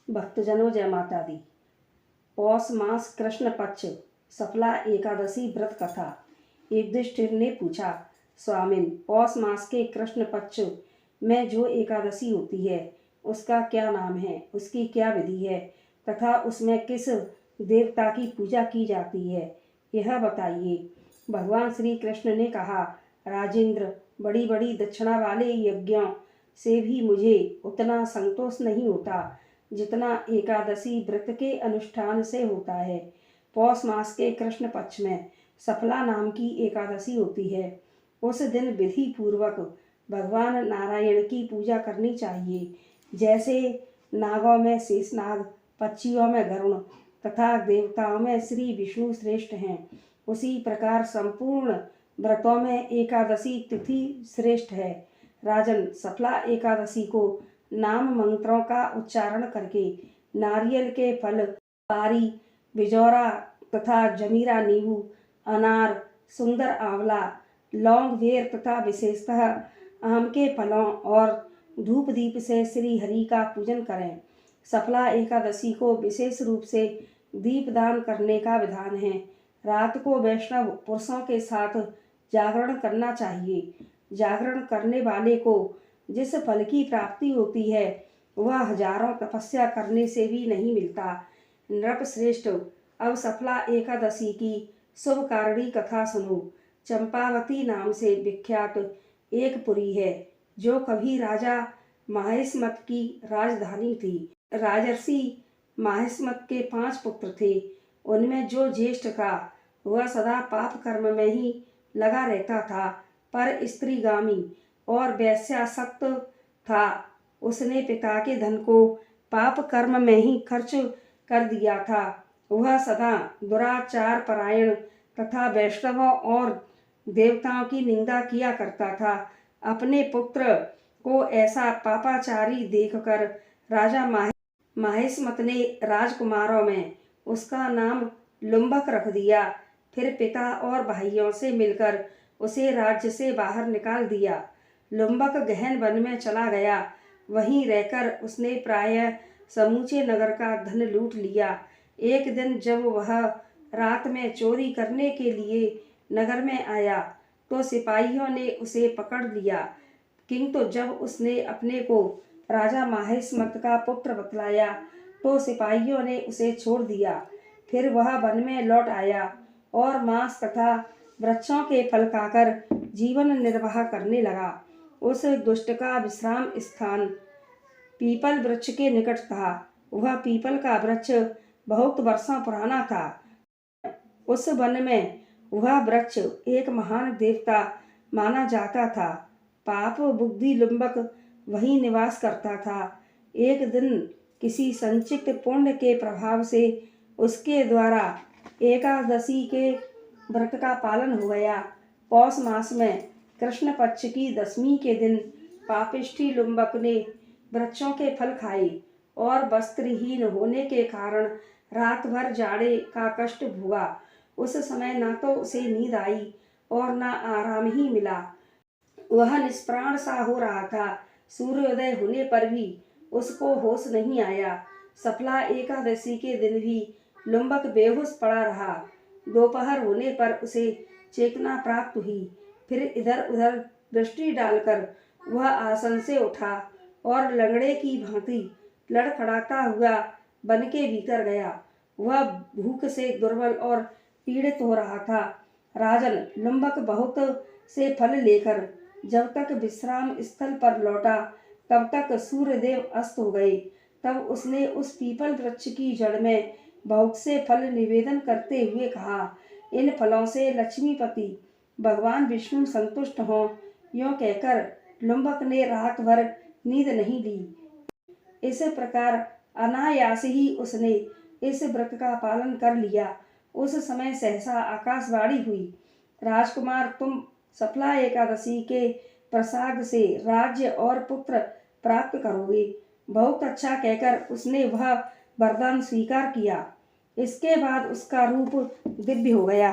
भक्तजनों जय माता दी। पौष मास कृष्ण पक्ष सफला एकादशी व्रत कथा। युधिष्ठिर ने पूछा, स्वामिन, पौष मास के कृष्ण पक्ष में जो एकादशी होती है उसका क्या नाम है, उसकी क्या विधि है तथा उसमें किस देवता की पूजा की जाती है, यह बताइए। भगवान श्री कृष्ण ने कहा, राजेंद्र, बड़ी बड़ी दक्षिणा वाले यज्ञों से भी मुझे उतना संतोष नहीं होता जितना एकादशी व्रत के अनुष्ठान से होता है। पौष मास के कृष्ण पक्ष में सफला नाम की एकादशी होती है। उस दिन विधि पूर्वक भगवान नारायण की पूजा करनी चाहिए। जैसे नागों में शेषनाग, पक्षियों में गरुण तथा देवताओं में श्री विष्णु श्रेष्ठ हैं, उसी प्रकार संपूर्ण व्रतों में एकादशी तिथि श्रेष्ठ है। राजन, सफला एकादशी को नाम मंत्रों का उच्चारण करके नारियल के फल, पारी, बिजौरा तथा जमीरा नींबू, अनार, सुंदर आंवला, लौंग, बेर तथा विशेषतः आम के फलों और धूप दीप से श्री हरि का पूजन करें। सफला एकादशी को विशेष रूप से दीपदान करने का विधान है। रात को वैष्णव पुरुषों के साथ जागरण करना चाहिए। जागरण करने वाले को जिस फल की प्राप्ति होती है वह हजारों तपस्या करने से भी नहीं मिलता। नृपश्रेष्ठ, अब सफला एकादशी की शुभ कारणी कथा सुनो। चंपावती नाम से विख्यात एक पुरी है जो कभी राजा माहिष्मत की राजधानी थी। राजर्षि माहिष्मत के 5 पुत्र थे। उनमें जो ज्येष्ठ था वह सदा पाप कर्म में ही लगा रहता था, पर स्त्रीगामी और वैश्यासक्त था। उसने पिता के धन को पाप कर्म में ही खर्च कर दिया था। वह सदा दुराचार परायण तथा वैष्णवों और देवताओं की निंदा किया करता था। अपने पुत्र को ऐसा पापाचारी देखकर राजा माहिष्मत ने राजकुमारों में उसका नाम लुम्बक रख दिया। फिर पिता और भाइयों से मिलकर उसे राज्य से बाहर निकाल दिया। लुम्बक गहन वन में चला गया। वहीं रहकर उसने प्रायः समूचे नगर का धन लूट लिया। एक दिन जब वह रात में चोरी करने के लिए नगर में आया तो सिपाहियों ने उसे पकड़ लिया, किंतु जब उसने अपने को राजा माहिष्मत का पुत्र बतलाया तो सिपाहियों ने उसे छोड़ दिया। फिर वह वन में लौट आया और मांस तथा वृक्षों के फल खाकर जीवन निर्वाह करने लगा। उस दुष्ट का विश्राम स्थान पीपल वृक्ष के निकट था। वह पीपल का वृक्ष बहुत वर्षों पुराना था। उस वन में वह वृक्ष एक महान देवता माना जाता था। पाप बुद्धि लुम्बक वहीं निवास करता था। एक दिन किसी संचित पुण्य के प्रभाव से उसके द्वारा एकादशी के व्रत का पालन हो गया। पौष मास में कृष्ण पक्ष की दशमी के दिन पापिष्ठी लुम्बक ने वृक्षों के फल खाए और वस्त्रहीन होने के कारण रात भर जाड़े का कष्ट भोगा। उस समय ना तो उसे नींद आई और ना आराम ही मिला। वह निष्प्राण सा हो रहा था। सूर्योदय होने पर भी उसको होश नहीं आया। सफला एकादशी के दिन भी लुम्बक बेहोश पड़ा रहा। दोपहर होने पर उसे चेतना प्राप्त हुई। फिर इधर उधर दृष्टि डालकर वह आसन से उठा और लंगड़े की भांति लड़खड़ाता हुआ वन के भीतर गया। वह भूख से दुर्बल और पीड़ित हो रहा था। राजन, लुम्बक बहुत से फल लेकर जब तक विश्राम स्थल पर लौटा तब तक सूर्यदेव अस्त हो गए। तब उसने उस पीपल वृक्ष की जड़ में बहुत से फल निवेदन करते हुए कहा, इन फलों से लक्ष्मीपति भगवान विष्णु संतुष्ट हों। यों कहकर लुम्बक ने रात भर नींद नहीं ली। इस प्रकार अनायास ही उसने इस व्रत का पालन कर लिया। उस समय सहसा आकाशवाणी हुई, राजकुमार, तुम सफला एकादशी के प्रसाद से राज्य और पुत्र प्राप्त करोगे। बहुत अच्छा कहकर उसने वह वरदान स्वीकार किया। इसके बाद उसका रूप दिव्य हो गया।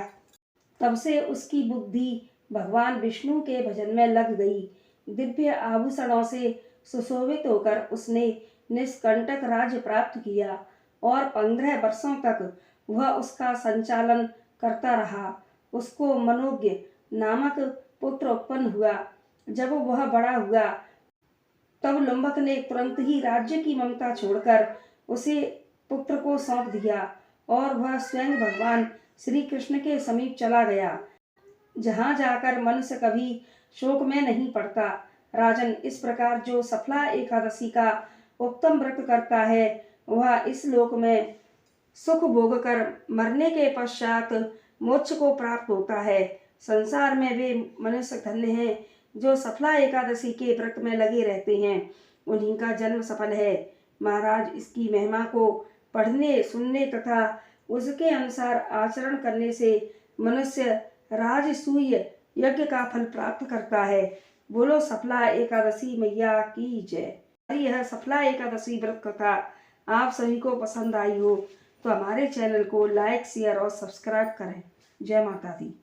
तब से उसकी बुद्धि भगवान विष्णु के भजन में लग गई। दिव्य आभूषणों से सुशोभित होकर उसने निष्कंटक राज्य प्राप्त किया और 15 वर्षों तक वह उसका संचालन करता रहा। उसको मनोज्ञ नामक पुत्र उत्पन्न हुआ। जब वह बड़ा हुआ तब लुम्बक ने तुरंत ही राज्य की ममता छोड़कर उसे पुत्र को सौंप दिया और वह स्वयं भगवान श्री कृष्ण के समीप चला गया, जहाँ जाकर मनुष्य कभी शोक में नहीं पड़ता। राजन, इस प्रकार जो सफला एकादशी का उत्तम व्रत करता है वह इस लोक में सुख भोग कर मरने के पश्चात मोक्ष को प्राप्त होता है। संसार में वे मनुष्य धन्य हैं जो सफला एकादशी के व्रत में लगे रहते हैं, उन्हीं का जन्म सफल है। महाराज, इसकी महिमा को पढ़ने सुनने तथा उसके अनुसार आचरण करने से मनुष्य राजसूय यज्ञ का फल प्राप्त करता है। बोलो सफला एकादशी मैया की जय। यह सफला एकादशी व्रत कथा आप सभी को पसंद आई हो तो हमारे चैनल को लाइक शेयर और सब्सक्राइब करें। जय माता दी।